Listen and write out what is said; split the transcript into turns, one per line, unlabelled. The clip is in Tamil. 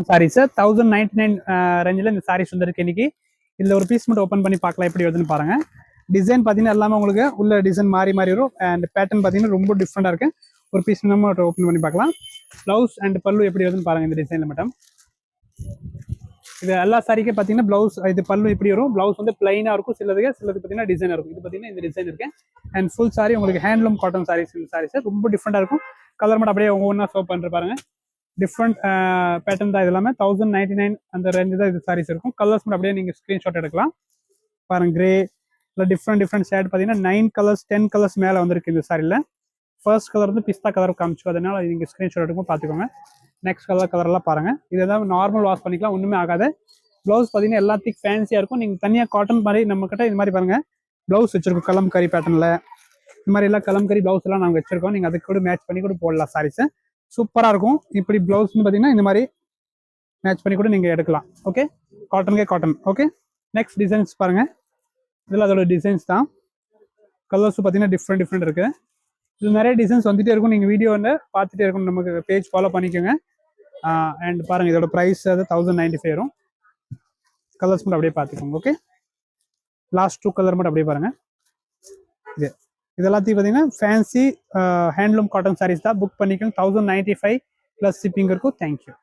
சாரீஸ் 1099 ரேஞ்சில் இந்த சாரீஸ் வந்துருக்கு இன்னைக்கு. இதில் ஒரு பீஸ் மட்டும் ஓப்பன் பண்ணி பார்க்கலாம் எப்படி வருதுன்னு பாருங்க. டிசைன் பார்த்தீங்கன்னா எல்லாமே உங்களுக்கு உள்ள டிசைன் மாறி மாறி வரும். அண்ட் பேட்டர்ன் பார்த்தீங்கன்னா ரொம்ப டிஃப்ரெண்டாக இருக்கு. ஒரு பீஸ் நம்ம ஓப்பன் பண்ணி பார்க்கலாம். ப்ளவுஸ் அண்ட் பல்லு எப்படி வருதுன்னு பாருங்க இந்த டிசைனில் மட்டும். இது எல்லா சாரிக்கே பார்த்தீங்கன்னா ப்ளவுஸ் இது பல்லு இப்படி வரும். ப்ளவுஸ் வந்து பிளைனாக இருக்கும். சிலது பார்த்தீங்கன்னா டிசைனாக இருக்கும். இது பார்த்தீங்கன்னா இந்த டிசைன் இருக்கு. அண்ட் ஃபுல் சாரி உங்களுக்கு ஹேண்ட்லூம் காட்டன் சாரீஸ். இந்த சாரீஸ் ரொம்ப டிஃப்ரெண்டாக இருக்கும். கலர் மட்டும் அப்படியே ஒவ்வொன்றா ஷோ பண்ணுற பாருங்க. டிஃப்ரெண்ட் பேட்டர்ன் தான் இது எல்லாமே. 1099 அந்த ரேஞ்சு தான் இது சாரீஸ் இருக்கும். கலர்ஸ் மட்டும் அப்படியே நீங்கள் ஸ்க்ரீன்ஷாட் எடுக்கலாம் பாருங்க. கிரே இல்லை டிஃப்ரெண்ட் ஷேட் பார்த்தீங்கன்னா 9 கலர்ஸ் 10 கலர்ஸ் மேலே வந்துருக்கு இந்த சாரியில். ஃபர்ஸ்ட் கலர் வந்து பிஸ்தா கலர் காமிச்சு, அதனால நீங்கள் ஸ்க்ரீன்ஷாட் எடுக்கும் பார்த்துக்கோங்க. நெக்ஸ்ட் கலர்லாம் பாருங்க. இதுதான் நார்மல் வாஷ் பண்ணிக்கலாம், ஒன்றுமே ஆகாது. ப்ளவுஸ் பார்த்தீங்கன்னா எல்லாத்துக்கும் ஃபேன்சியாக இருக்கும். நீங்கள் தனியாக காட்டன் மாதிரி நம்ம கிட்ட இது மாதிரி பாருங்க ப்ளவுஸ் வச்சிருக்கோம். கலம்கரி பேட்டர்னில் இந்த மாதிரி எல்லாம் கலம்கரி ப்ளவுஸ் எல்லாம் நாங்கள் வச்சிருக்கோம். நீங்கள் அதுக்கு கூட மேட்ச் பண்ணி கூட போடலாம் சாரீஸை. சூப்பராக இருக்கும். இப்படி ப்ளவுஸ்னு பார்த்தீங்கன்னா இந்த மாதிரி மேட்ச் பண்ணி கூட நீங்கள் எடுக்கலாம். ஓகே, காட்டனுக்கே காட்டன். ஓகே, நெக்ஸ்ட் டிசைன்ஸ் பாருங்க. இதில் அதோட டிசைன்ஸ் தான். கலர்ஸ் பார்த்தீங்கன்னா டிஃப்ரெண்ட் இருக்குது. இது நிறைய டிசைன்ஸ் வந்துட்டே இருக்கும். நீங்கள் வீடியோ வந்து பார்த்துட்டே இருக்கணும். நமக்கு பேஜ் ஃபாலோ பண்ணிக்கோங்க. அண்ட் பாருங்கள் இதோட ப்ரைஸ் அது 1095 வரும். கலர்ஸ் மட்டும் அப்படியே பார்த்துக்கோங்க. ஓகே, லாஸ்ட் 2 கலர் மட்டும் அப்படியே பாருங்கள். இது எல்லாத்தையும் பார்த்தீங்கன்னா ஃபேன்சி ஹேண்ட்லூம் காட்டன் சாரீஸ் தான். புக் பண்ணிக்கோங்க. 1095 ப்ளஸ் ஷிப்பிங் இருக்கும். தேங்க்யூ.